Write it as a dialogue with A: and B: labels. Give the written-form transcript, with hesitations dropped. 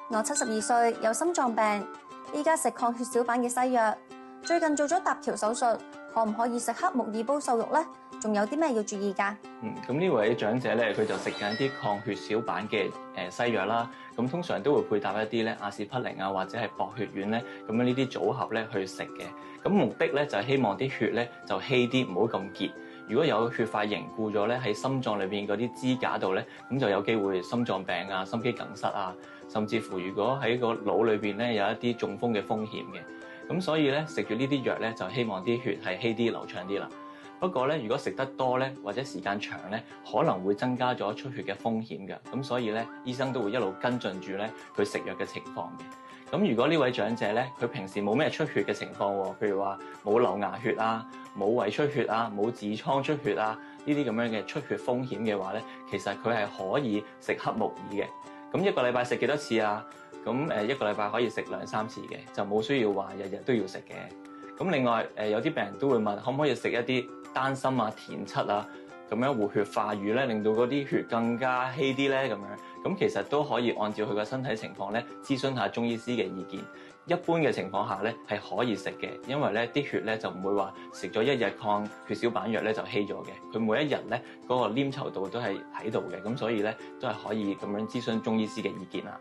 A: 我72歲，有心臟病，依家食抗血小板嘅西藥。最近做咗搭橋手術，可唔可以食黑木耳煲瘦肉呢？仲有啲咩要注意㗎？
B: 咁呢位長者咧，佢就食緊啲抗血小板嘅西藥啦。咁通常都會配搭一啲咧阿士匹靈啊，或者係薄血丸咧，咁樣呢啲組合咧去食嘅。咁目的咧就係希望啲血咧就稀啲，唔好咁結。如果有血塊凝固咗咧喺心臟裏邊嗰啲支架度咧，咁就有機會心臟病啊、心肌梗塞啊，甚至乎如果喺個腦裏邊咧有一啲中風嘅風險嘅。咁所以咧食住呢啲藥咧，就希望啲血係稀啲、流暢啲啦。不過咧，如果食得多咧，或者時間長咧，可能會增加咗出血嘅風險嘅。咁所以咧，醫生都會一路跟進住咧佢食藥嘅情況嘅。咁如果呢位長者咧，佢平時冇咩出血嘅情況喎，譬如話冇流牙血啊、冇胃出血啊、冇痔瘡出血啊，呢啲咁樣嘅出血風險嘅話咧，其實佢係可以食黑木耳嘅。咁一個禮拜食幾多次啊？咁一個禮拜可以食2-3次嘅，就冇需要話日日都要食嘅。咁另外有啲病人都會問，可唔可以食一啲丹參啊、田七啊，咁樣活血化瘀咧，令到嗰啲血更加稀啲咧，咁樣咁其實都可以按照佢個身體情況咧，諮詢下中醫師嘅意見。一般嘅情況下咧係可以食嘅，因為咧啲血咧就唔會話食咗一日抗血小板藥咧就稀咗嘅。佢每一日咧嗰個黏稠度都係喺度嘅，咁所以咧都係可以咁樣諮詢中醫師嘅意見啦。